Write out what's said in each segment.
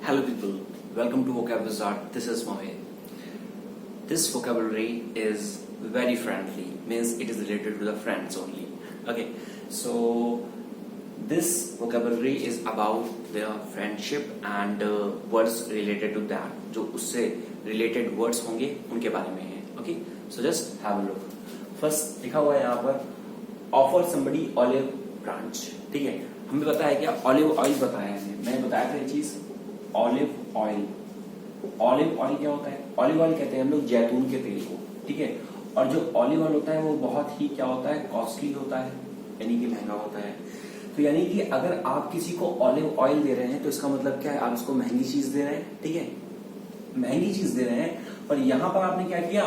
Hello people, welcome to Vocab Wizard. This is Mohit. This vocabulary is very friendly, means it is related to the friends only. Okay, so this vocabulary is about the friendship and words related to that. जो उससे related words होंगे उनके बारे में है. Okay, so just have a look. First लिखा हुआ है यहाँ पर offer somebody olive branch. ठीक है, हमें पता है क्या olive oil बताया है. मैंने बताया था ये चीज ऑलिव ऑयल. ऑलिव ऑयल क्या होता है? ऑलिव ऑयल कहते हैं हम लोग जैतून के तेल को. ठीक है, और जो ऑलिव ऑयल होता है वो बहुत ही क्या होता है, कॉस्टली होता है, यानी कि महंगा होता है. तो यानी कि अगर आप किसी को ऑलिव ऑयल दे रहे हैं तो इसका मतलब क्या है, आप उसको महंगी चीज दे रहे हैं. ठीक है, महंगी चीज दे रहे हैं. और यहां पर आपने क्या किया,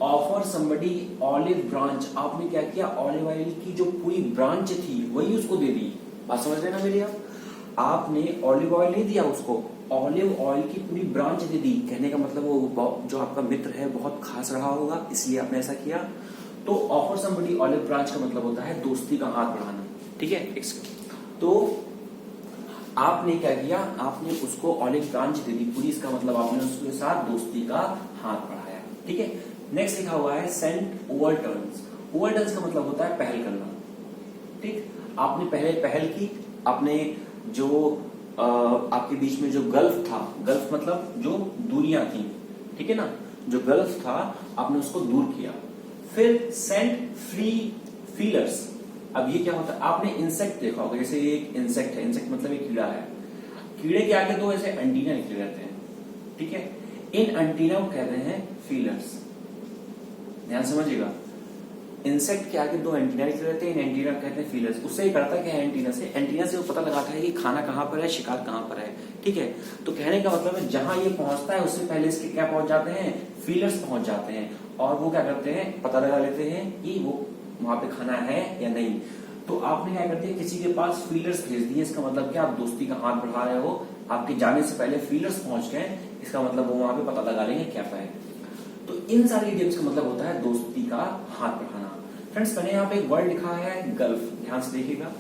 ऑफर समबडी ऑलिव ब्रांच. आपने क्या किया, ऑलिव ऑयल की जो पूरी ब्रांच थी वही उसको दे दी. बात समझ रहे ना मेरी आप? आपने ऑलिव ऑयल नहीं दिया उसको, ऑलिव ऑयल की पूरी ब्रांच दे दी. कहने का मतलब वो जो आपका मित्र है बहुत खास रहा होगा, इसलिए आपने ऐसा किया. तो ऑफर समबडी ऑलिव ब्रांच का मतलब होता है दोस्ती का हाथ बढ़ाना. ठीक है, तो आपने क्या किया, आपने उसको ऑलिव ब्रांच दे दी पूरी. इसका मतलब आपने उसके साथ दोस्ती का हाथ बढ़ाया. ठीक है, नेक्स्ट लिखा हुआ है sent overturns. Overturns का मतलब होता है पहल करना. ठीक, आपने पहले पहल की. आपने जो आपके बीच में जो गल्फ था, गल्फ मतलब जो दूरियां थी, ठीक है ना, जो गल्फ था आपने उसको दूर किया. फिर सेंट फ्री फीलर्स. अब ये क्या होता है, आपने इंसेक्ट देखा होगा, जैसे ये एक इंसेक्ट है. इंसेक्ट मतलब एक कीड़ा है. कीड़े के आगे दो ऐसे एंटीना निकले रहते हैं. ठीक है, इन एंटीना को कहते हैं फीलर्स. ध्यान समझिएगा, इंसेक्ट के आगे दो एंटीना निकले रहते हैं, इन एंटीना कहते हैं फीलर्स. उससे ही करता क्या है, एंटीना से वो पता लगाता है कि खाना कहां पर है, शिकार कहां पर है. ठीक है, तो कहने का मतलब है जहां ये पहुंचता है उससे पहले इसके क्या पहुंच जाते हैं, फीलर्स पहुंच जाते हैं. और वो क्या करते हैं, पता लगा लेते हैं कि वो वहां पे खाना है या नहीं. तो आपने क्या करते हैं, किसी के पास फीलर्स भेज दिए. इसका मतलब क्या, आप दोस्ती का हाथ बढ़ा रहे हो. आपके जाने से पहले फीलर्स पहुंच गए, इसका मतलब वो वहां पे पता लगा लेंगे क्या है. तो इन सारी इडियम्स का मतलब होता है दोस्ती का हाथ बढ़ाना. फ्रेंड्स, मैंने यहाँ पे एक वर्ड लिखा है गल्फ. ध्यान से देखिएगा,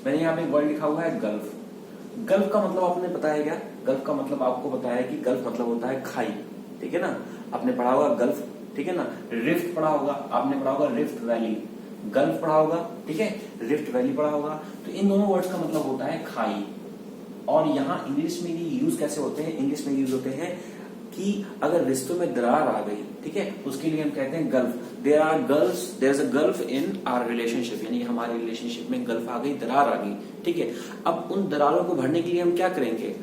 मैंने यहाँ पे एक वर्ड लिखा हुआ है गल्फ. गल्फ का मतलब आपने पता है क्या, गल्फ का मतलब आपको पता है कि गल्फ मतलब होता है खाई. ठीक है ना, आपने पढ़ा होगा गल्फ. ठीक है ना, रिफ्ट पढ़ा होगा, आपने पढ़ा होगा रिफ्ट वैली. गल्फ पढ़ा होगा, ठीक है, रिफ्ट वैली पढ़ा होगा. तो इन दोनों वर्ड्स का मतलब होता है खाई. और यहाँ इंग्लिश में ये यूज कैसे होते हैं, इंग्लिश में यूज होते हैं कि अगर रिश्तों में दरार आ गई, ठीक है, उसके लिए हम कहते हैं gulf. There is a gulf in our relationship, यानी हमारे रिलेशनशिप में गल्फ आ गई, दरार आ गई. ठीक है, अब उन दरारों को भरने के लिए हम क्या करेंगे,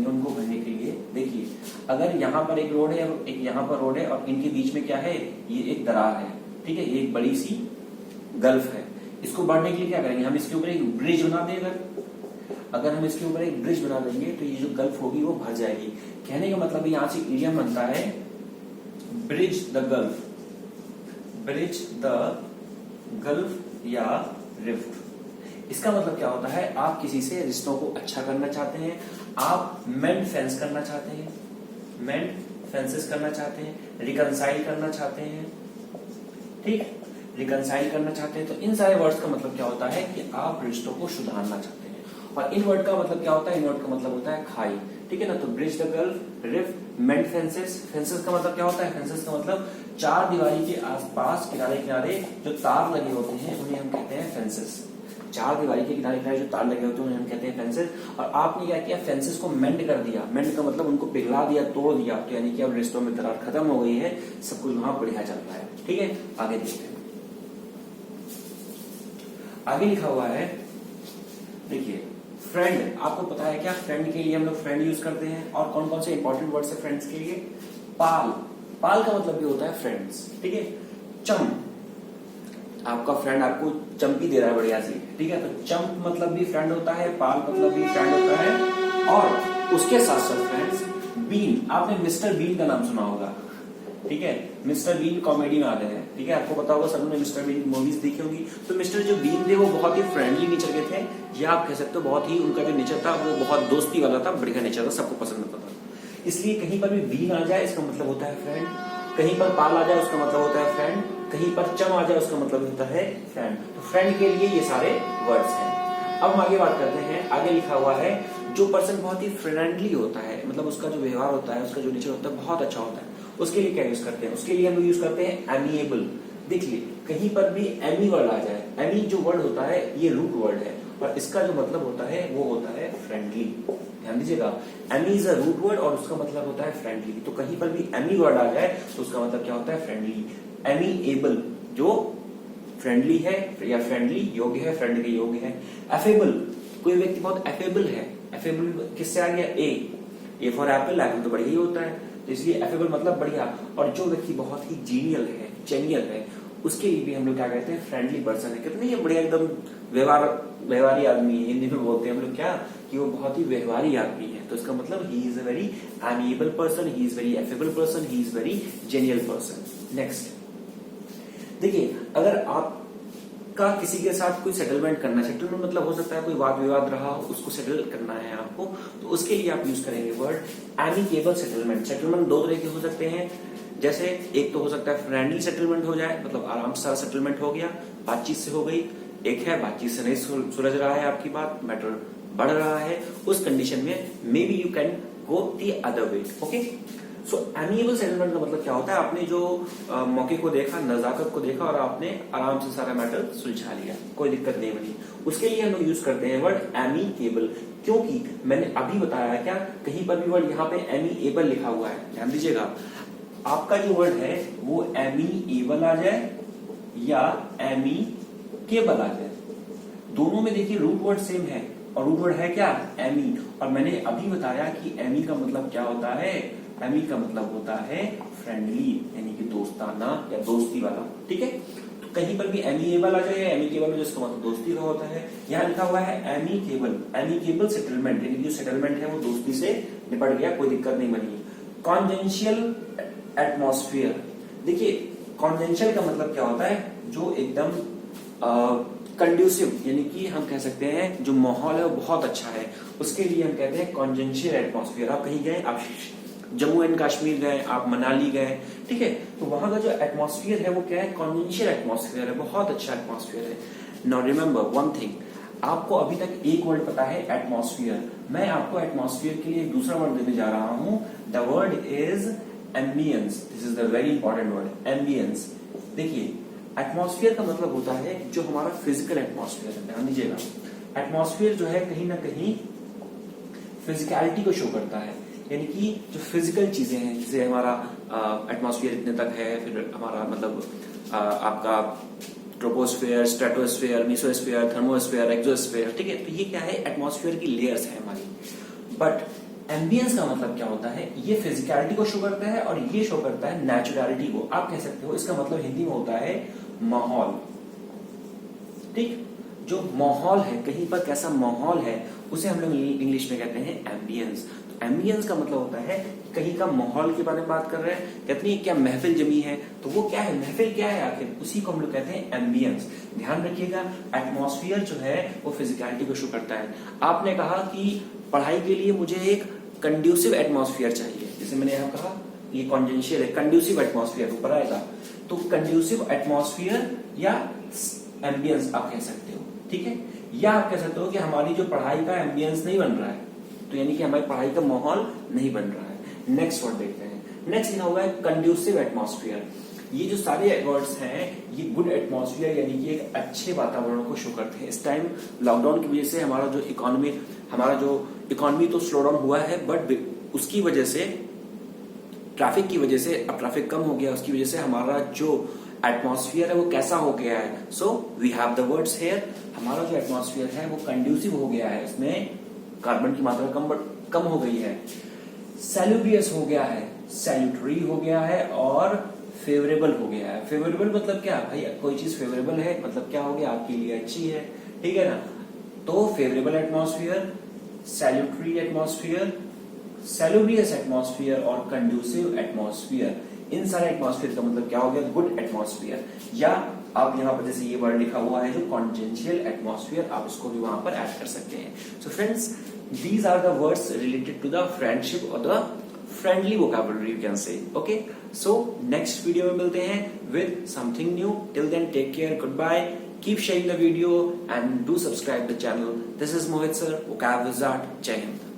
उनको भरने के लिए. देखिए, अगर यहाँ पर एक रोड है और एक यहाँ पर रोड है और इनके बीच में क्या है, ये एक दरार है. ठीक है, ये एक बड़ी सी गल्फ है. इसको बढ़ने के लिए क्या करेंगे, हम इसके ऊपर एक ब्रिज बना देंगे. अगर हम इसके ऊपर एक ब्रिज बना देंगे तो ये जो गल्फ होगी वो भर जाएगी. कहने का मतलब यहां से इडियम बनता है bridge the gulf. Bridge the gulf या रिफ्ट. इसका मतलब क्या होता है, आप किसी से रिश्तों को अच्छा करना चाहते हैं, आप मेंड फेंस करना चाहते हैं, मेंड फेंसेस करना चाहते हैं, रिकंसाइल करना चाहते हैं. ठीक, रिकंसाइल करना चाहते हैं. तो इन सारे वर्ड्स का मतलब क्या होता है कि आप रिश्तों को सुधारना चाहते हैं. और इन वर्ड का मतलब क्या होता है, इन वर्ड का मतलब होता है खाई. ठीक है ना, तो bridge the gulf, rift, mend fences. Fences का मतलब क्या होता है, फेंसेस का मतलब चार दीवारी के आसपास किनारे किनारे जो तार लगे होते हैं उन्हें हम कहते हैं फेंसेस. चार दीवारी के किनारे किनारे जो तार लगे होते हैं उन्हें हम कहते हैं फेंसेस. और आपने क्या किया, फेंसेस को मेंड कर दिया. मेंड का मतलब उनको पिघला दिया, तोड़ दिया. तो यानी कि अब रिश्तों में दरार खत्म हो गई है, सब कुछ वहां बढ़िया चल रहा है. ठीक है, आगे देखते हैं. आगे लिखा हुआ है, देखिए, फ्रेंड. आपको पता है क्या, फ्रेंड के लिए हम लोग फ्रेंड यूज करते हैं. और कौन कौन से इंपॉर्टेंट वर्ड्स है फ्रेंड्स के लिए, पाल. पाल का मतलब भी होता है फ्रेंड्स. ठीक है, चम. आपका फ्रेंड आपको चंपी दे रहा है बढ़िया सी. ठीक है, तो चंप मतलब भी फ्रेंड होता है, पाल मतलब भी फ्रेंड होता है. और उसके साथ साथ फ्रेंड्स, बीन. आपने मिस्टर बीन का नाम सुना होगा. ठीक है, मिस्टर बीन कॉमेडी में आते हैं. ठीक है, आपको पता होगा, सबने मिस्टर बीन मूवीज देखी होंगी. तो मिस्टर जो बीन थे वो बहुत ही फ्रेंडली नेचर के थे, या आप कह सकते हो बहुत ही, उनका जो नेचर था वो बहुत दोस्ती वाला था, बढ़िया नेचर था, सबको पसंद आता था. इसलिए कहीं पर भी बीन आ जाए इसका मतलब होता है फ्रेंड, कहीं पर पाल आ जाए उसका मतलब होता है फ्रेंड, कहीं पर चम आ जाए उसका मतलब होता है फ्रेंड. तो फ्रेंड के लिए ये सारे वर्ड्स हैं. अब हम आगे बात करते हैं. आगे लिखा हुआ है जो पर्सन बहुत ही फ्रेंडली होता है, मतलब उसका जो व्यवहार होता है, उसका जो नेचर होता है बहुत अच्छा होता है, उसके लिए क्या यूज करते हैं? उसके लिए हम लोग यूज करते हैं एमिएबल। देखिए कहीं पर भी एमी वर्ड आ जाए, एमी जो वर्ड होता है ये रूट वर्ड है और इसका जो मतलब होता है वो होता है फ्रेंडली। ध्यान दीजिएगा, ami is a root word और उसका मतलब होता है फ्रेंडली। तो कहीं पर भी एमी वर्ड आ जाए तो उसका मतलब क्या होता है? फ्रेंडली। एमीएबल जो फ्रेंडली है या फ्रेंडली योग्य है, फ्रेंड के योग्य है। एफेबल, कोई व्यक्ति बहुत एफेबल है। एफेबल किससे आ गया? ए फॉर एप्पल, एप्पल तो बढ़िया ही होता है, तो इसलिए एफेबल मतलब बढ़िया। और जो व्यक्ति बहुत ही जीनियल है, जेनियल है, उसके लिए भी हम लोग क्या कहते हैं? फ्रेंडली पर्सन है। कितनी ये बढ़िया एकदम व्यवहारी आदमी है, हिंदी में बोलते हैं हम लोग क्या कि वो बहुत ही व्यवहारी आदमी है। तो इसका मतलब he is a very amiable person, he is very affable person, he is very genial person. Next देखिए, अगर आपका किसी के साथ कोई सेटलमेंट करना है, सेटलमेंट मतलब हो सकता है कोई वाद विवाद रहा हो, उसको सेटल करना है आपको, तो उसके लिए आप यूज करेंगे वर्ड एमिकेबल सेटलमेंट। सेटलमेंट दो तरह के हो सकते हैं, जैसे एक तो हो सकता है फ्रेंडली सेटलमेंट हो जाए, मतलब आराम से सारा सेटलमेंट हो गया, बातचीत से हो गई। एक है बातचीत से नहीं सुलझ रहा है आपकी बात, मैटर बढ़ रहा है, उस कंडीशन में may be you can go the other way. Okay, so amiable settlement का मतलब क्या होता है? आपने जो मौके को देखा, नजाकत को देखा और आपने आराम से सारा मैटर सुलझा लिया, कोई दिक्कत नहीं बनी, उसके लिए हम लोग यूज करते हैं वर्ड एमिकेबल। क्योंकि मैंने अभी बताया क्या, कहीं पर भी वर्ड यहाँ पे एमिएबल लिखा हुआ है, ध्यान दीजिएगा, आपका जो वर्ड है वो एमिएबल आ जाए या एमिकेबल आ जाए, दोनों में देखिए रूट वर्ड सेम है और रूट वर्ड है क्या? एमी। और मैंने अभी बताया कि एमी का मतलब क्या होता है? एमी का मतलब होता है फ्रेंडली, यानी कि दोस्ताना या दोस्ती वाला। ठीक है, तो कहीं पर भी एमिएबल आ जाए, एमिकेबल जिसका मतलब दोस्ती का होता है। यहाँ लिखा हुआ है एमिकेबल, एमिकेबल सेटलमेंट, यानी जो सेटलमेंट है वो दोस्ती से निपट गया, कोई दिक्कत नहीं बनी। कॉन्जेंशियल एटमॉस्फेयर, देखिए कॉन्जेंशियल का मतलब क्या होता है? जो एकदम कंड्यूसिव, यानी कि हम कह सकते हैं जो माहौल है वो बहुत अच्छा है, उसके लिए हम कहते हैं कॉन्जेंशियल एटमॉस्फेयर। आप कहीं गए, आप जम्मू एंड कश्मीर गए, आप मनाली गए, ठीक है, तो वहां का जो एटमॉस्फेयर है वो क्या है? कॉन्जेंशियल एटमॉस्फेयर है, बहुत अच्छा एटमॉस्फेयर है। नाउ रिमेंबर वन थिंग, आपको अभी तक एक वर्ड पता है एटमॉस्फेयर, मैं आपको एटमॉस्फेयर के लिए दूसरा वर्ड देने जा रहा हूं। The word is ambience, this is the very important word, ambience. देखिए एटमॉस्फेयर का मतलब होता है जो हमारा फिजिकल एटमॉस्फेयर है, ध्यान दीजिएगा। एटमॉस्फेयर जो है कहीं ना कहीं फिजिकलिटी को शो करता है, यानी कि जो फिजिकल चीजें हैं, जैसे हमारा एटमॉस्फेयर इतने तक है, फिर हमारा मतलब आपका troposphere, stratosphere, mesosphere, thermosphere, exosphere, ठीक है, तो ये क्या है? एटमॉस्फेयर की लेयर्स है हमारी। बट एम्बियंस का मतलब क्या होता है? ये फिजिकलिटी को शो करता है और ये शो करता है नेचुरलिटी को। आप कह सकते हो इसका मतलब हिंदी में होता है माहौल। ठीक, जो माहौल है, कहीं पर कैसा माहौल है, उसे हम लोग इंग्लिश में कहते हैं एम्बियंस। तो एम्बियंस का मतलब होता है कहीं का माहौल के बारे में बात कर रहे हैं, कितनी क्या महफिल जमी है, तो वो क्या है? महफिल क्या है आखिर? उसी को हम लोग कहते हैं एम्बियंस। ध्यान रखिएगा, एटमॉस्फेयर जो है वो फिजिकलिटी को शो करता है। आपने कहा कि पढ़ाई के लिए मुझे एक कंड्यूसिव एटमॉस्फेयर चाहिए, जैसे मैंने यहाँ कहा ये कॉन्जेंशियल है, कंड्यूसिव एटमॉस्फेयर ऊपर आएगा, तो कंड्यूसिव एटमॉस्फेयर या एम्बियंस आप कह सकते हो। ठीक है, या आप कह सकते हो कि हमारी जो पढ़ाई का एम्बियंस नहीं बन रहा है, तो यानी कि हमारी पढ़ाई का माहौल नहीं बन रहा है। नेक्स्ट वर्ड देखते हैं, नेक्स्ट लिखा हुआ है कंड्यूसिव एटमॉस्फेयर। ये जो सारे वर्ड्स हैं ये गुड एटमॉस्फेयर यानी कि एक अच्छे वातावरण को शो करते हैं। इस टाइम लॉकडाउन की वजह से हमारा जो इकोनॉमी तो स्लो डाउन हुआ है, बट उसकी वजह से, ट्रैफिक की वजह से, अब ट्रैफिक कम हो गया, उसकी वजह से हमारा जो एटमॉस्फेयर है वो कैसा हो गया है? So we have the words here, हमारा जो एटमॉस्फेयर है वो कंड्यूसिव हो गया है, इसमें कार्बन की मात्रा कम हो गई है। सैल्यूब्रियस हो गया है, सैल्यूटरी हो गया है और फेवरेबल हो गया है। फेवरेबल मतलब क्या भाई? कोई चीज फेवरेबल है मतलब क्या हो गया? आपके लिए अच्छी है, ठीक है ना? तो favourable atmosphere, salutary atmosphere, सैल्यूब्रियस atmosphere और कंड्यूसिव एटमॉस्फेयर, इन सारे एटमॉस्फेयर का मतलब क्या हो गया? Good atmosphere. या आप यहाँ पर जैसे ये वर्ड लिखा हुआ है जो कॉन्जेंशियल एटमॉस्फेयर, आप इसको भी वहां पर ऐड कर सकते हैं। So friends, these are the words related to the friendship or the friendly vocabulary you can say. Okay, so next video में मिलते हैं with something new. Till then, take care, goodbye, keep sharing the video and do subscribe the channel. This is Mohit sir, Vocab Wizard. Jai Hind.